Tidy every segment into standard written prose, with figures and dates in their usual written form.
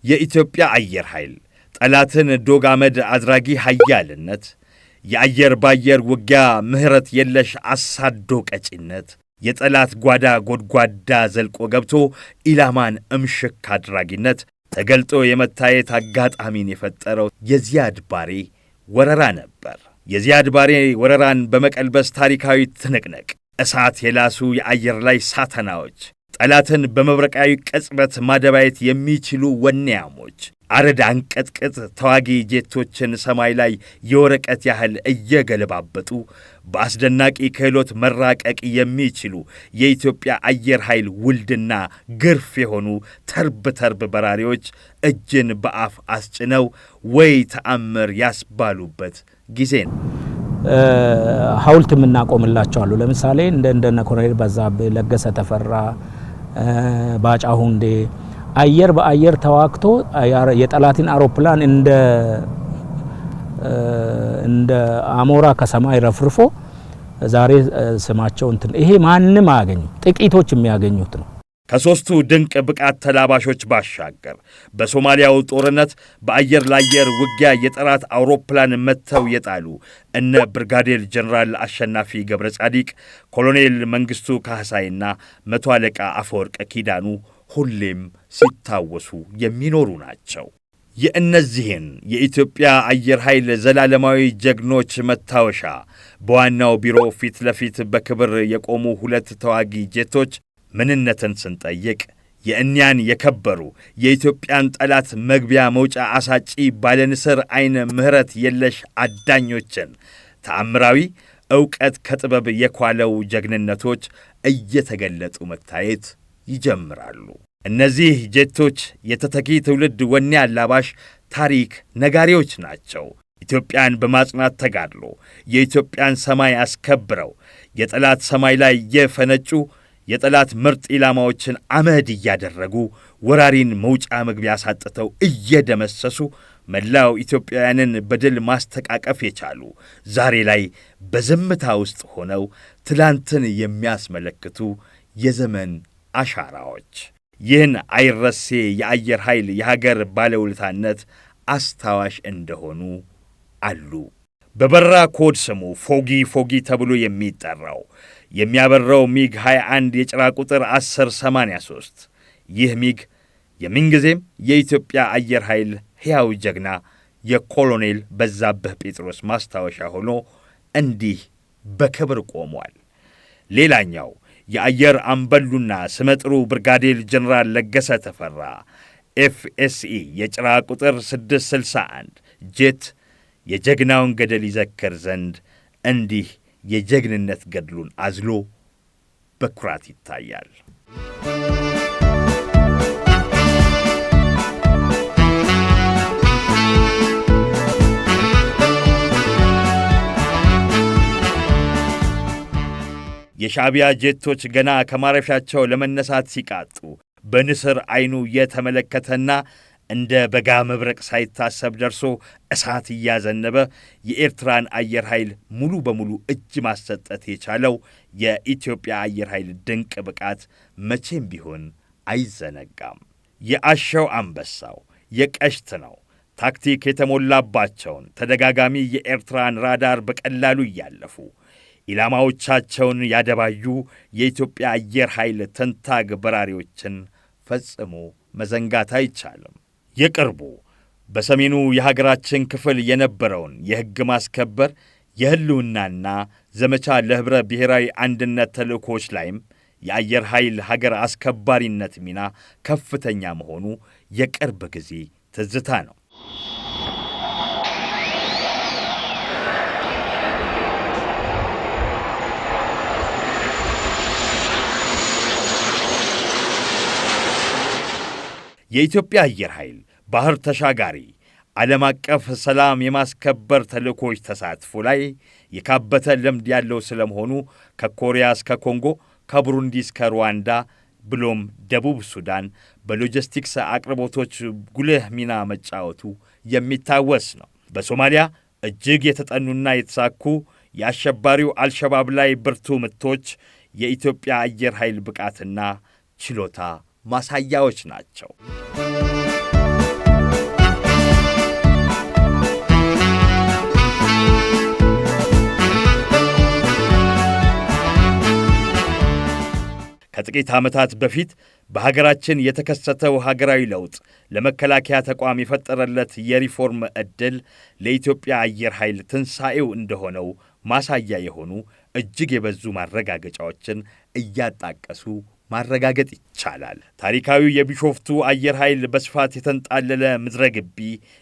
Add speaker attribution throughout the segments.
Speaker 1: የኢትዮጵያ አየር ኃይል ጠላትን ዶጋመድ አድራጊ ኃያልነት የአየር ባየር ውጊያ ምህረት የለሽ አሳዶ ቀጪነት የጠላት ጓዳ ጎድጓዳ ዘልቆ ገብቶ ኢላማን እምሽክ አድራጊነት ተገልጦ የመታየት አጋጣሚን የፈጠረው የዚያድ ባሬ ወረራ ነበር። የዚያድ ባሬ ወረራን በመቀልበስ ታሪካዊ ትንቅንቅ እሳት የላሱ የአየር ላይ ሳተናዎች ጠላትን በመብረቃዊ ቅጽበት ማደባየት የሚችሉ ወኔያሞች አረድ አንቀጥቅጥ ተዋጊ ጄቶችን ሰማይ ላይ የወረቀት ያህል እየገለባበጡ በአስደናቂ ክህሎት መራቀቅ የሚችሉ የኢትዮጵያ አየር ኃይል ውልድና ግርፍ የሆኑ ተርብ በራሪዎች እጅን በአፍ አስጭነው ወይ ተአምር ያስባሉበት ጊዜ ነው።
Speaker 2: ሐውልት ምናቆምላቸው አሉ። ለምሳሌ እንደ ኮሎኔል በዛብህ ለገሰ ተፈራ ባጫ ሁንዴ አየር በአየር ተዋክቶ የጠላትን አውሮፕላን እንደ አሞራ ከሰማይ ረፍርፎ ዛሬ ስማቸው ይሄ ማንንም አያገኙ ጥቂቶች የሚያገኙት ነው።
Speaker 1: ከሶስቱ ድንቅ ብቃት ተላባሾች ባሻገር በሶማሊያው ጦርነት በአየር ላየር ውጊያ የጠላት አውሮፕላን መተው የጣሉ እነ ብርጋዴር ጀነራል አሸናፊ ገብረ ጻዲቅ፣ ኮሎኔል መንግስቱ ካህሳይና መቶ አለቃ አፈወርቅ ኪዳኑ ሁሌም ሲታወሱ የሚኖሩ ናቸው። የእነዚህን የኢትዮጵያ አየር ኃይል ዘላለማዊ ጀግኖች መታወሻ በዋናው ቢሮ ፊት ለፊት በክብር የቆሙ ሁለት ተዋጊ ጄቶች ምንነትን ስንጠይቅ የእኛን የከበሩ የኢትዮጵያን ጠላት መግቢያ መውጫ አሳጪ ባለንስር አይነ ምህረት የለሽ አዳኞችን ተአምራዊ ዕውቀት ከጥበብ የኳለው ጀግንነቶች እየተገለጡ መታየት ይጀምራሉ። እነዚህ ጄቶች የተተኪ ትውልድ ወኔ አላባሽ ታሪክ ነጋሪዎች ናቸው። ኢትዮጵያን በማጽናት ተጋድሎ የኢትዮጵያን ሰማይ አስከብረው የጠላት ሰማይ ላይ የፈነጩ የጠላት ምርጥ ኢላማዎችን አመድ እያደረጉ ወራሪን መውጫ መግቢያ ሳጥተው እየደመሰሱ መላው ኢትዮጵያውያንን በድል ማስተቃቀፍ የቻሉ ዛሬ ላይ በዝምታ ውስጥ ሆነው ትላንትን የሚያስመለክቱ የዘመን አሻራዎች ይህን አይረሴ የአየር ኃይል የሀገር ባለውለታነት አስታዋሽ እንደሆኑ አሉ። በበራ ኮድ ስሙ ፎጊ ተብሎ የሚጠራው የሚያበራው ሚግ 21 የጭራ ቁጥር 1083 ይህ ሚግ የምንጊዜም የኢትዮጵያ አየር ኃይል ሕያው ጀግና የኮሎኔል በዛብህ ጴጥሮስ ማስታወሻ ሆኖ እንዲህ በክብር ቆሟል። ሌላኛው የአየር አምበሉና ስመጥሩ ብርጋዴር ጀነራል ለገሰ ተፈራ ኤፍኤስኢ የጭራ ቁጥር 661 ጄት የጀግናውን ገደል ይዘክር ዘንድ እንዲህ የጀግንነት ገድሉን አዝሎ በኩራት ይታያል። የሻዕቢያ ጄቶች ገና ከማረፊያቸው ለመነሳት ሲቃጡ በንስር አይኑ የተመለከተና እንደ በጋ መብረቅ ሳይታሰብ ደርሶ እሳት እያዘነበ የኤርትራን አየር ኃይል ሙሉ በሙሉ እጅ ማሰጠት የቻለው የኢትዮጵያ አየር ኃይል ድንቅ ብቃት መቼም ቢሆን አይዘነጋም። የአሸው አንበሳው የቀሽት ነው ታክቲክ የተሞላባቸውን ተደጋጋሚ የኤርትራን ራዳር በቀላሉ እያለፉ ኢላማዎቻቸውን ያደባዩ የኢትዮጵያ አየር ኃይል ተንታግ በራሪዎችን ፈጽሞ መዘንጋት አይቻልም። የቅርቡ በሰሜኑ የሀገራችን ክፍል የነበረውን የሕግ ማስከበር የህልውናና ዘመቻ ለህብረ ብሔራዊ አንድነት ተልእኮች ላይም የአየር ኃይል ሀገር አስከባሪነት ሚና ከፍተኛ መሆኑ የቅርብ ጊዜ ትዝታ ነው። የኢትዮጵያ አየር ኃይል ባህር ተሻጋሪ ዓለም አቀፍ ሰላም የማስከበር ተልእኮች ተሳትፎ ላይ የካበተ ልምድ ያለው ስለመሆኑ ከኮሪያ እስከ ኮንጎ፣ ከቡሩንዲ እስከ ሩዋንዳ ብሎም ደቡብ ሱዳን በሎጂስቲክስ አቅርቦቶች ጉልህ ሚና መጫወቱ የሚታወስ ነው። በሶማሊያ እጅግ የተጠኑና የተሳኩ የአሸባሪው አልሸባብ ላይ ብርቱ ምቶች የኢትዮጵያ አየር ኃይል ብቃትና ችሎታ ማሳያዎች ናቸው። ከጥቂት ዓመታት በፊት በሀገራችን የተከሰተው ሀገራዊ ለውጥ ለመከላከያ ተቋም የፈጠረለት የሪፎርም ዕድል ለኢትዮጵያ አየር ኃይል ትንሣኤው እንደሆነው ማሳያ የሆኑ እጅግ የበዙ ማረጋገጫዎችን እያጣቀሱ ማረጋገጥ ይቻላል። ታሪካዊው የቢሾፍቱ አየር ኃይል በስፋት የተንጣለለ ምድረ ግቢ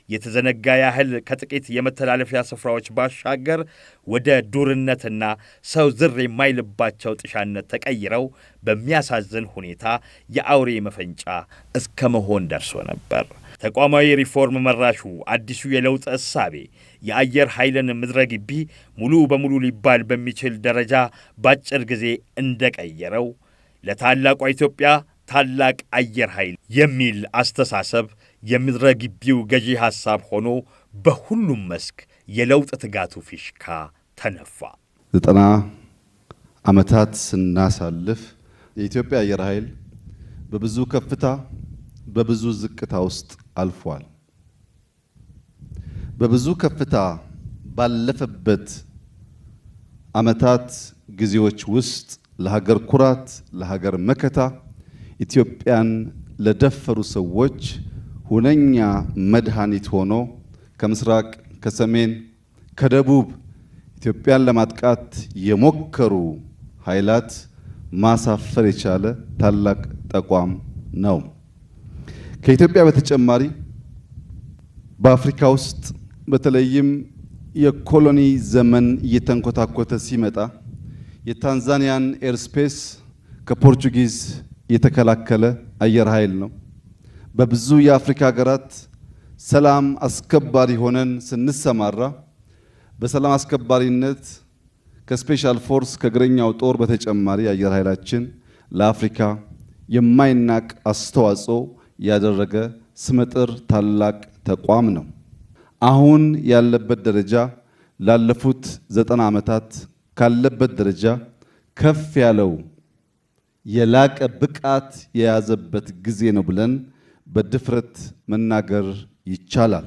Speaker 1: የተዘነጋ ያህል ከጥቂት የመተላለፊያ ስፍራዎች ባሻገር ወደ ዱርነትና ሰው ዝር የማይልባቸው ጥሻነት ተቀይረው በሚያሳዝን ሁኔታ የአውሬ መፈንጫ እስከ መሆን ደርሶ ነበር። ተቋማዊ ሪፎርም መራሹ አዲሱ የለውጥ እሳቤ የአየር ኃይልን ምድረ ግቢ ሙሉ በሙሉ ሊባል በሚችል ደረጃ ባጭር ጊዜ እንደቀየረው ለታላቋ ኢትዮጵያ ታላቅ አየር ኃይል የሚል አስተሳሰብ የምድረ ግቢው ገዢ ሐሳብ ሆኖ በሁሉም መስክ የለውጥ ትጋቱ ፊሽካ ተነፋ።
Speaker 3: 90 ዓመታት ስናሳልፍ የኢትዮጵያ አየር ኃይል በብዙ ከፍታ በብዙ ዝቅታ ውስጥ አልፏል። በብዙ ከፍታ ባለፈበት ዓመታት ጊዜዎች ውስጥ ለሀገር ኩራት ለሀገር መከታ ኢትዮጵያን ለደፈሩ ሰዎች ሁነኛ መድኃኒት ሆኖ ከምስራቅ ከሰሜን ከደቡብ ኢትዮጵያን ለማጥቃት የሞከሩ ኃይላት ማሳፈር የቻለ ታላቅ ተቋም ነው። ከኢትዮጵያ በተጨማሪ በአፍሪካ ውስጥ በተለይም የኮሎኒ ዘመን እየተንኮታኮተ ሲመጣ የታንዛኒያን ኤርስፔስ ከፖርቹጊዝ የተከላከለ አየር ኃይል ነው። በብዙ የአፍሪካ ሀገራት ሰላም አስከባሪ ሆነን ስንሰማራ በሰላም አስከባሪነት ከስፔሻል ፎርስ ከእግረኛው ጦር በተጨማሪ አየር ኃይላችን ለአፍሪካ የማይናቅ አስተዋጽኦ ያደረገ ስመጥር ታላቅ ተቋም ነው። አሁን ያለበት ደረጃ ላለፉት 90 ዓመታት ካለበት ደረጃ ከፍ ያለው የላቀ ብቃት የያዘበት ጊዜ ነው ብለን በድፍረት መናገር ይቻላል።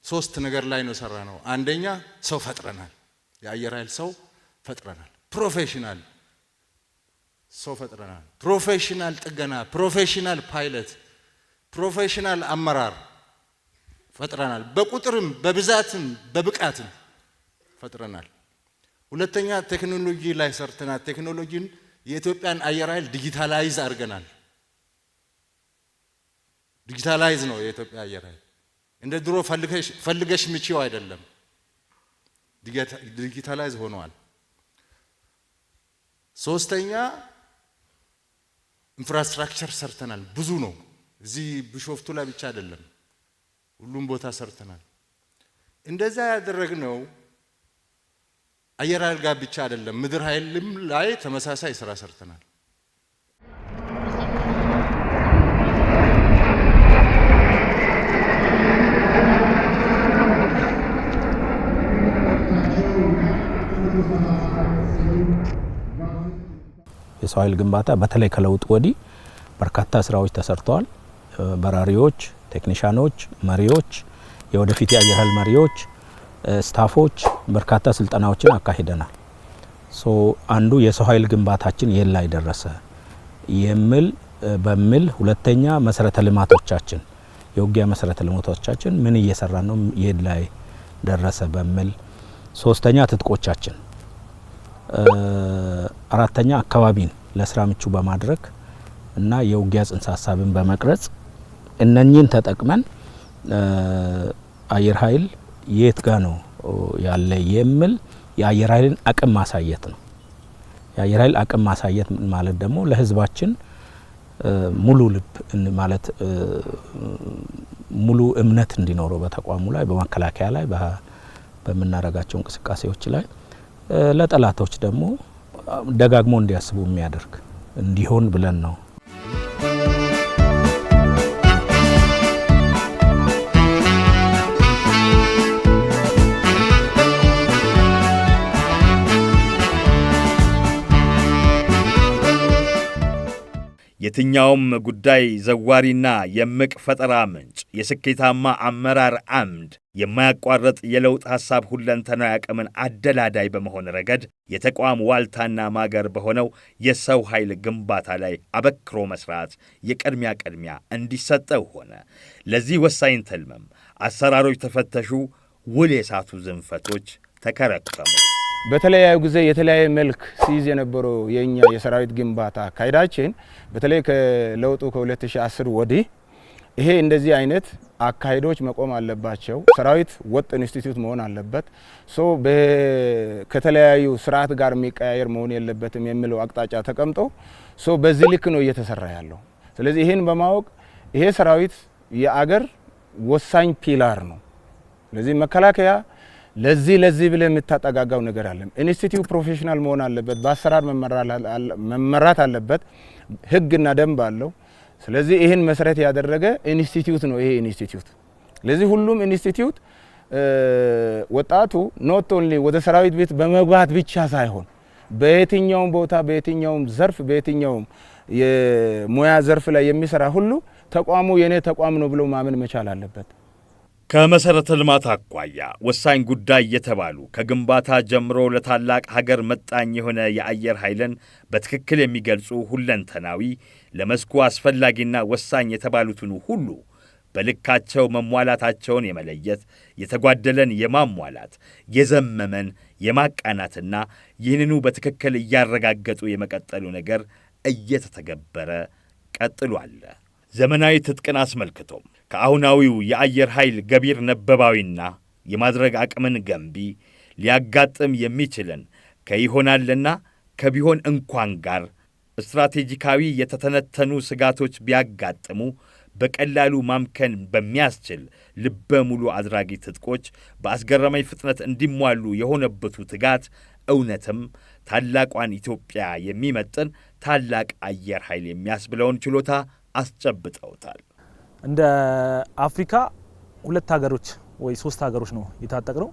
Speaker 4: ሶስት ነገር ላይ ነው ሰራ ነው። አንደኛ ሰው ፈጥረናል። የአየር ኃይል ሰው ፈጥረናል። ፕሮፌሽናል ሰው ፈጥረናል። ፕሮፌሽናል ጥገና፣ ፕሮፌሽናል ፓይለት፣ ፕሮፌሽናል አመራር ፈጥረናል። በቁጥርም በብዛትም በብቃትም ፈጥረናል። ሁለተኛ ቴክኖሎጂ ላይ ሰርተናል። ቴክኖሎጂን የኢትዮጵያን አየር ኃይል ዲጂታላይዝ አድርገናል። ዲጂታላይዝ ነው የኢትዮጵያ አየር ኃይል። እንደ ድሮ ፈልገሽ ምቺው አይደለም፣ ዲጂታላይዝ ሆኗል። ሶስተኛ ኢንፍራስትራክቸር ሰርተናል። ብዙ ነው። እዚህ ቢሾፍቱ ላይ ብቻ አይደለም፣ ሁሉም ቦታ ሰርተናል። እንደዛ ያደረግነው አየር ኃይል ጋር ብቻ አይደለም፣ ምድር ኃይልም ላይ ተመሳሳይ ስራ ሰርተናል።
Speaker 2: የሰው ኃይል ግንባታ በተለይ ከለውጥ ወዲህ በርካታ ስራዎች ተሰርተዋል። በራሪዎች፣ ቴክኒሻኖች፣ መሪዎች፣ የወደፊት የአየር ኃይል መሪዎች፣ ስታፎች በርካታ ስልጠናዎችን አካሂደናል። አንዱ የሰው ኃይል ግንባታችን የት ላይ ደረሰ በሚል ሁለተኛ መሰረተ ልማቶቻችን የውጊያ መሰረተ ልማቶቻችን ምን እየሰራ ነው የት ላይ ደረሰ በሚል ሶስተኛ ትጥቆቻችን አራተኛ አካባቢን ለስራ ምቹ በማድረግ እና የውጊያ ጽንሰ ሐሳብን በመቅረጽ እነኚህን ተጠቅመን አየር ኃይል የት ጋር ነው ያለ የሚል የአየር ኃይልን አቅም ማሳየት ነው። የአየር ኃይል አቅም ማሳየት ማለት ደግሞ ለህዝባችን ሙሉ ልብ ማለት ሙሉ እምነት እንዲኖረው በተቋሙ ላይ በመከላከያ ላይ በመናረጋቸው እንቅስቃሴዎች ላይ ለጠላቶች ደግሞ ደጋግሞ እንዲያስቡ የሚያደርግ እንዲሆን ብለን ነው።
Speaker 1: የትኛውም ጉዳይ ዘዋሪና የምቅ ፈጠራ ምንጭ፣ የስኬታማ አመራር አምድ፣ የማያቋርጥ የለውጥ ሐሳብ ሁለንተናዊ አቅምን አደላዳይ በመሆን ረገድ የተቋም ዋልታና ማገር በሆነው የሰው ኃይል ግንባታ ላይ አበክሮ መስራት የቅድሚያ እንዲሰጠው ሆነ። ለዚህ ወሳኝ ትልምም አሰራሮች ተፈተሹ፣ ውል የሳቱ ዝንፈቶች ተከረከሙ።
Speaker 5: በተለያዩ ጊዜ የተለያየ መልክ ሲይዝ የነበረው የኛ የሰራዊት ግንባታ አካሄዳችን በተለይ ከለውጡ ከ2010 ወዲህ ይሄ እንደዚህ አይነት አካሄዶች መቆም አለባቸው። ሰራዊት ወጥ ኢንስቲትዩት መሆን አለበት። ከተለያዩ ስርዓት ጋር የሚቀያየር መሆን የለበትም የሚለው አቅጣጫ ተቀምጦ በዚህ ልክ ነው እየተሰራ ያለው። ስለዚህ ይሄን በማወቅ ይሄ ሰራዊት የአገር ወሳኝ ፒላር ነው። ስለዚህ መከላከያ ለዚህ ብለ የምታጠጋጋው ነገር አለ። ኢንስቲትዩት ፕሮፌሽናል መሆን አለበት። በአሰራር መመራት አለበት። ህግና ደንብ አለው። ስለዚህ ይህን መሰረት ያደረገ ኢንስቲትዩት ነው ይሄ ኢንስቲትዩት። ስለዚህ ሁሉም ኢንስቲትዩት ወጣቱ ኖት ኦንሊ ወደ ሰራዊት ቤት በመግባት ብቻ ሳይሆን በየትኛውም ቦታ በየትኛውም ዘርፍ በየትኛውም የሙያ ዘርፍ ላይ የሚሰራ ሁሉ ተቋሙ የኔ ተቋም ነው ብሎ ማመን መቻል አለበት።
Speaker 1: ከመሰረተ ልማት አኳያ ወሳኝ ጉዳይ የተባሉ ከግንባታ ጀምሮ ለታላቅ ሀገር መጣኝ የሆነ የአየር ኃይልን በትክክል የሚገልጹ ሁለንተናዊ ለመስኩ አስፈላጊና ወሳኝ የተባሉትን ሁሉ በልካቸው መሟላታቸውን የመለየት የተጓደለን የማሟላት የዘመመን የማቃናትና ይህንኑ በትክክል እያረጋገጡ የመቀጠሉ ነገር እየተተገበረ ቀጥሏል። ዘመናዊ ትጥቅን አስመልክቶም ከአሁናዊው የአየር ኃይል ገቢር ነበባዊና የማድረግ አቅምን ገንቢ ሊያጋጥም የሚችልን ከይሆናልና ከቢሆን እንኳን ጋር ስትራቴጂካዊ የተተነተኑ ስጋቶች ቢያጋጥሙ በቀላሉ ማምከን በሚያስችል ልበ ሙሉ አድራጊ ትጥቆች በአስገራሚ ፍጥነት እንዲሟሉ የሆነበቱ ትጋት እውነትም ታላቋን ኢትዮጵያ የሚመጥን ታላቅ አየር ኃይል የሚያስብለውን ችሎታ አስጨብጠውታል።
Speaker 6: እንደ አፍሪካ 2 ሀገሮች ወይ 3 ሀገሮች ነው የታጠቅነው።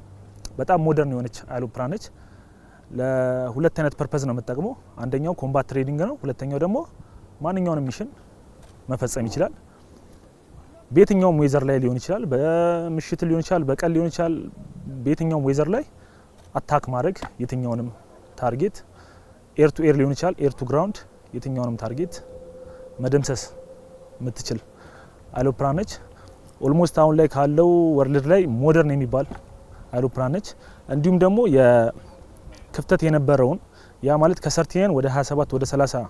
Speaker 6: በጣም ሞደርን የሆነች አይሮፕላን ነች። ለሁለት አይነት ፐርፐዝ ነው የምትጠቅመው። አንደኛው ኮምባት ትሬኒንግ ነው። ሁለተኛው ደግሞ ማንኛውንም ሚሽን መፈጸም ይችላል። በየትኛውም ዌዘር ላይ ሊሆን ይችላል። በምሽት ሊሆን ይችላል፣ በቀን ሊሆን ይችላል። በየትኛውም ዌዘር ላይ አታክ ማድረግ የትኛውንም ታርጌት ኤር ቱ ኤር ሊሆን ይችላል፣ ኤር ቱ ግራውንድ የትኛውንም ታርጌት መደምሰስ የምትችል አይሮፕላን ነች። ኦልሞስት አሁን ላይ ካለው ወርልድ ላይ ሞደርን የሚባል አይሮፕላን ነች። እንዲሁም ደግሞ የክፍተት የነበረውን ያ ማለት ከሰርቲየን ወደ 27 ወደ 30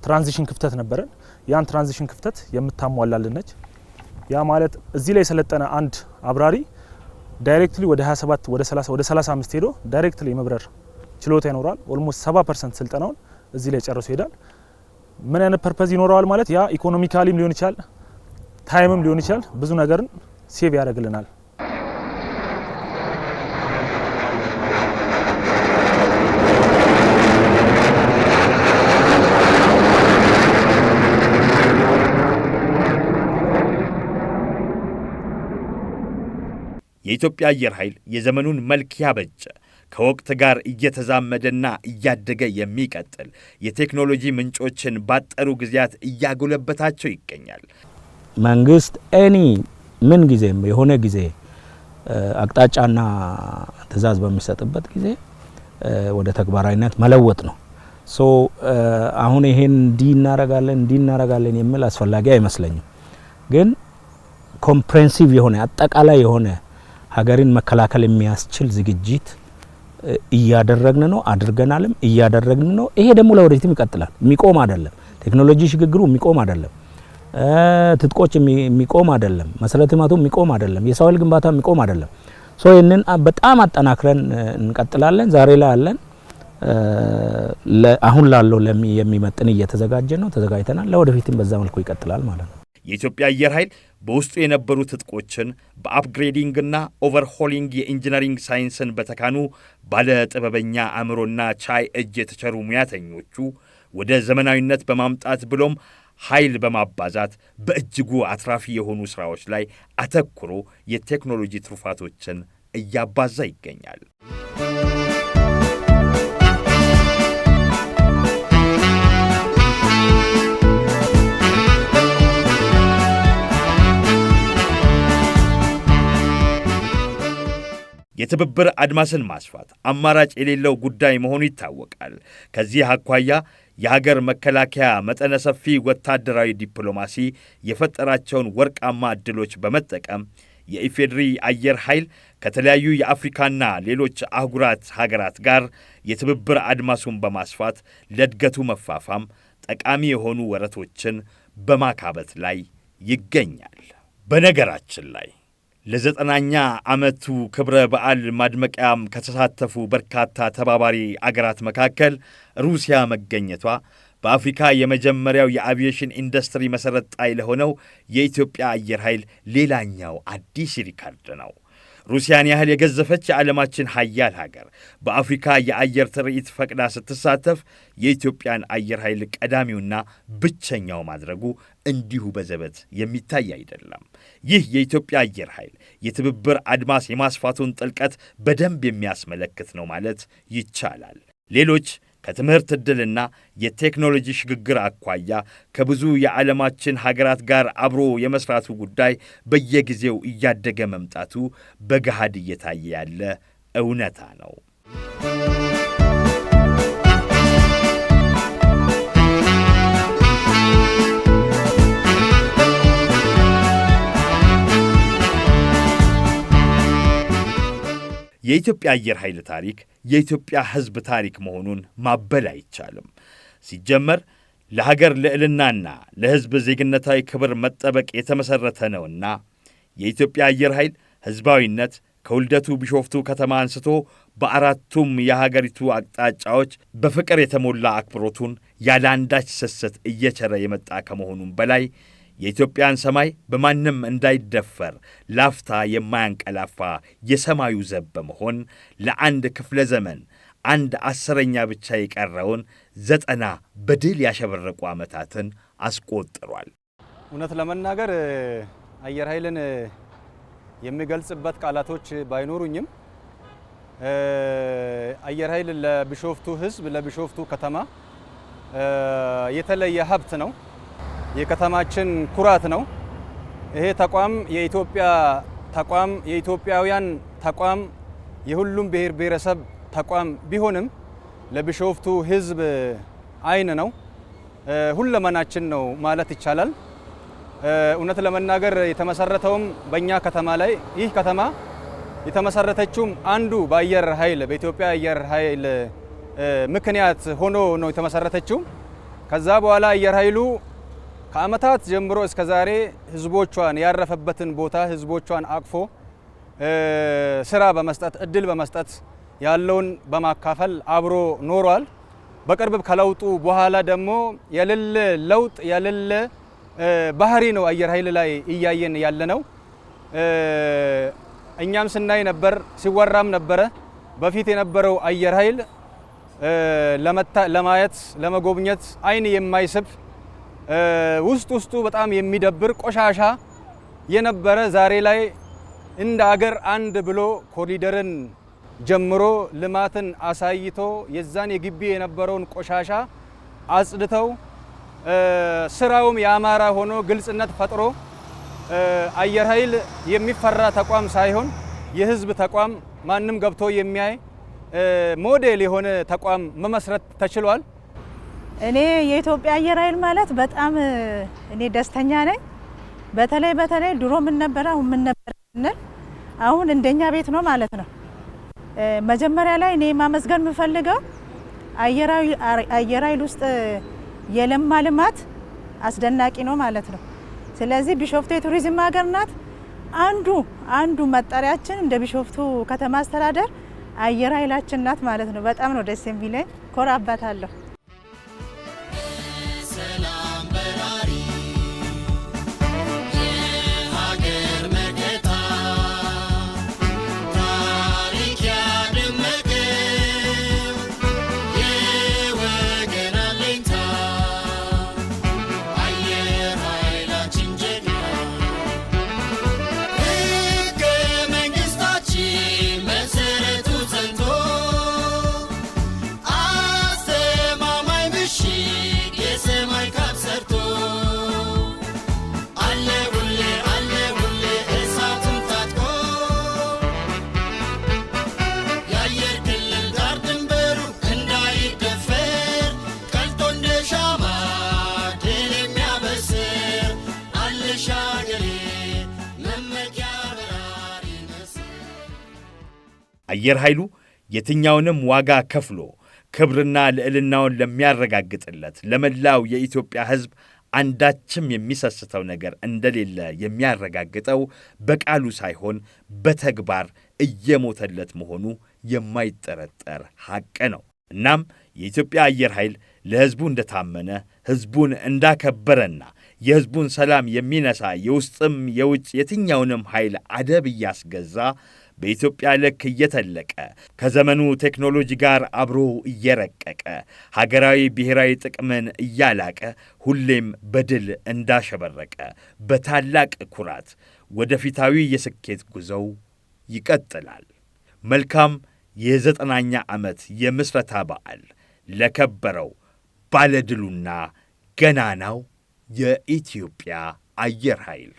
Speaker 6: ትራንዚሽን ክፍተት ነበረን። ያን ትራንዚሽን ክፍተት የምታሟላልን ነች። ያ ማለት እዚህ ላይ የሰለጠነ አንድ አብራሪ ዳይሬክትሊ ወደ 27 ወደ 30 ወደ 35 ሄዶ ዳይሬክትሊ መብረር ችሎታ ይኖራል። ኦልሞስት 70% ስልጠናውን እዚህ ላይ ጨርሶ ይሄዳል። ምን አይነት ፐርፐዝ ይኖረዋል ማለት ያ ኢኮኖሚካሊም ሊሆን ይችላል፣ ታይምም ሊሆን ይችላል። ብዙ ነገርን ሴቭ ያደርግልናል።
Speaker 1: የኢትዮጵያ አየር ኃይል የዘመኑን መልክ ያበጀ ከወቅት ጋር እየተዛመደና እያደገ የሚቀጥል የቴክኖሎጂ ምንጮችን ባጠሩ ጊዜያት እያጎለበታቸው ይገኛል።
Speaker 2: መንግስት ምን ጊዜም የሆነ ጊዜ አቅጣጫና ትዕዛዝ በሚሰጥበት ጊዜ ወደ ተግባራዊነት መለወጥ ነው። አሁን ይሄን እንዲናረጋለን የሚል አስፈላጊ አይመስለኝም። ግን ኮምፕሬሄንሲቭ የሆነ አጠቃላይ የሆነ ሀገርን መከላከል የሚያስችል ዝግጅት እያደረግን ነው፣ አድርገናልም እያደረግን ነው። ይሄ ደግሞ ለወደፊትም ይቀጥላል። የሚቆም አይደለም። ቴክኖሎጂ ሽግግሩ የሚቆም አይደለም። ትጥቆች የሚቆም አይደለም። መሰረተ ልማቱ የሚቆም አይደለም። የሰው ኃይል ግንባታ የሚቆም አይደለም። ይህንን በጣም አጠናክረን እንቀጥላለን። ዛሬ ላይ አለን። አሁን ላለው የሚመጥን እየተዘጋጀ ነው፣ ተዘጋጅተናል። ለወደፊትም በዛ መልኩ ይቀጥላል ማለት ነው።
Speaker 1: የኢትዮጵያ አየር ኃይል በውስጡ የነበሩ ትጥቆችን በአፕግሬዲንግና ኦቨርሆሊንግ የኢንጂነሪንግ ሳይንስን በተካኑ ባለ ጥበበኛ አእምሮና ቻይ እጅ የተቸሩ ሙያተኞቹ ወደ ዘመናዊነት በማምጣት ብሎም ኃይል በማባዛት በእጅጉ አትራፊ የሆኑ ስራዎች ላይ አተኩሮ የቴክኖሎጂ ትሩፋቶችን እያባዛ ይገኛል። የትብብር አድማስን ማስፋት አማራጭ የሌለው ጉዳይ መሆኑ ይታወቃል። ከዚህ አኳያ የሀገር መከላከያ መጠነ ሰፊ ወታደራዊ ዲፕሎማሲ የፈጠራቸውን ወርቃማ ዕድሎች በመጠቀም የኢፌድሪ አየር ኃይል ከተለያዩ የአፍሪካና ሌሎች አህጉራት ሀገራት ጋር የትብብር አድማሱን በማስፋት ለእድገቱ መፋፋም ጠቃሚ የሆኑ ወረቶችን በማካበት ላይ ይገኛል። በነገራችን ላይ ለ90ኛ ዓመቱ ክብረ በዓል ማድመቂያም ከተሳተፉ በርካታ ተባባሪ አገራት መካከል ሩሲያ መገኘቷ በአፍሪካ የመጀመሪያው የአቪዬሽን ኢንዱስትሪ መሰረት ጣይ ለሆነው የኢትዮጵያ አየር ኃይል ሌላኛው አዲስ ሪካርድ ነው። ሩሲያን ያህል የገዘፈች የዓለማችን ሀያል ሀገር በአፍሪካ የአየር ትርኢት ፈቅዳ ስትሳተፍ የኢትዮጵያን አየር ኃይል ቀዳሚውና ብቸኛው ማድረጉ እንዲሁ በዘበት የሚታይ አይደለም። ይህ የኢትዮጵያ አየር ኃይል የትብብር አድማስ የማስፋቱን ጥልቀት በደንብ የሚያስመለክት ነው ማለት ይቻላል። ሌሎች ከትምህርት ዕድልና የቴክኖሎጂ ሽግግር አኳያ ከብዙ የዓለማችን ሀገራት ጋር አብሮ የመስራቱ ጉዳይ በየጊዜው እያደገ መምጣቱ በገሃድ እየታየ ያለ እውነታ ነው። የኢትዮጵያ አየር ኃይል ታሪክ የኢትዮጵያ ሕዝብ ታሪክ መሆኑን ማበል አይቻልም። ሲጀመር ለሀገር ልዕልናና ለሕዝብ ዜግነታዊ ክብር መጠበቅ የተመሠረተ ነውና የኢትዮጵያ አየር ኃይል ሕዝባዊነት ከውልደቱ ቢሾፍቱ ከተማ አንስቶ በአራቱም የሀገሪቱ አቅጣጫዎች በፍቅር የተሞላ አክብሮቱን ያለ አንዳች ስስት እየቸረ የመጣ ከመሆኑም በላይ የኢትዮጵያን ሰማይ በማንም እንዳይደፈር ላፍታ የማያንቀላፋ የሰማዩ ዘብ በመሆን ለአንድ ክፍለ ዘመን 1/10ኛ ብቻ የቀረውን 90 በድል ያሸበረቁ ዓመታትን አስቆጥሯል።
Speaker 7: እውነት ለመናገር አየር ኃይልን የሚገልጽበት ቃላቶች ባይኖሩኝም አየር ኃይል ለቢሾፍቱ ሕዝብ ለቢሾፍቱ ከተማ የተለየ ሀብት ነው። የከተማችን ኩራት ነው። ይሄ ተቋም የኢትዮጵያ ተቋም የኢትዮጵያውያን ተቋም የሁሉም ብሔር ብሔረሰብ ተቋም ቢሆንም ለቢሾፍቱ ሕዝብ አይን ነው፣ ሁለመናችን ነው ማለት ይቻላል። እውነት ለመናገር የተመሰረተውም በእኛ ከተማ ላይ ይህ ከተማ የተመሰረተችውም አንዱ በአየር ኃይል በኢትዮጵያ አየር ኃይል ምክንያት ሆኖ ነው የተመሰረተችው። ከዛ በኋላ አየር ኃይሉ ከዓመታት ጀምሮ እስከ ዛሬ ህዝቦቿን ያረፈበትን ቦታ ህዝቦቿን አቅፎ ስራ በመስጠት እድል በመስጠት ያለውን በማካፈል አብሮ ኖሯል። በቅርብ ከለውጡ በኋላ ደግሞ የሌለ ለውጥ የሌለ ባህሪ ነው አየር ኃይል ላይ እያየን ያለነው። እኛም ስናይ ነበር፣ ሲወራም ነበረ። በፊት የነበረው አየር ኃይል ለማየት ለመጎብኘት አይን የማይስብ ውስጡ በጣም የሚደብር ቆሻሻ የነበረ ዛሬ ላይ እንደ አገር አንድ ብሎ ኮሪደርን ጀምሮ ልማትን አሳይቶ የዛን የግቢ የነበረውን ቆሻሻ አጽድተው ስራውም ያማራ ሆኖ ግልጽነት ፈጥሮ አየር ኃይል የሚፈራ ተቋም ሳይሆን የህዝብ ተቋም ማንም ገብቶ የሚያይ ሞዴል የሆነ ተቋም መመስረት ተችሏል።
Speaker 8: እኔ የኢትዮጵያ አየር ኃይል ማለት በጣም እኔ ደስተኛ ነኝ። በተለይ ድሮ ምን ነበር አሁን ምን ነበር እንል አሁን እንደኛ ቤት ነው ማለት ነው። መጀመሪያ ላይ እኔ ማመስገን የምፈልገው አየር ኃይል ውስጥ የለማ ልማት አስደናቂ ነው ማለት ነው። ስለዚህ ቢሾፍቱ የቱሪዝም ሀገር ናት። አንዱ መጠሪያችን እንደ ቢሾፍቱ ከተማ አስተዳደር አየር ኃይላችን ናት ማለት ነው። በጣም ነው ደስ የሚለኝ፣ ኮራባታለሁ።
Speaker 9: Astema
Speaker 1: አየር ኃይሉ የትኛውንም ዋጋ ከፍሎ ክብርና ልዕልናውን ለሚያረጋግጥለት ለመላው የኢትዮጵያ ሕዝብ አንዳችም የሚሰስተው ነገር እንደሌለ የሚያረጋግጠው በቃሉ ሳይሆን በተግባር እየሞተለት መሆኑ የማይጠረጠር ሐቅ ነው። እናም የኢትዮጵያ አየር ኃይል ለሕዝቡ እንደታመነ ሕዝቡን እንዳከበረና የሕዝቡን ሰላም የሚነሳ የውስጥም የውጭ የትኛውንም ኃይል አደብ እያስገዛ በኢትዮጵያ ልክ እየተለቀ ከዘመኑ ቴክኖሎጂ ጋር አብሮ እየረቀቀ ሀገራዊ ብሔራዊ ጥቅምን እያላቀ ሁሌም በድል እንዳሸበረቀ በታላቅ ኩራት ወደፊታዊ የስኬት ጉዞው ይቀጥላል። መልካም የ90ኛ ዓመት የምስረታ በዓል ለከበረው ባለድሉና ገናናው የኢትዮጵያ አየር ኃይል።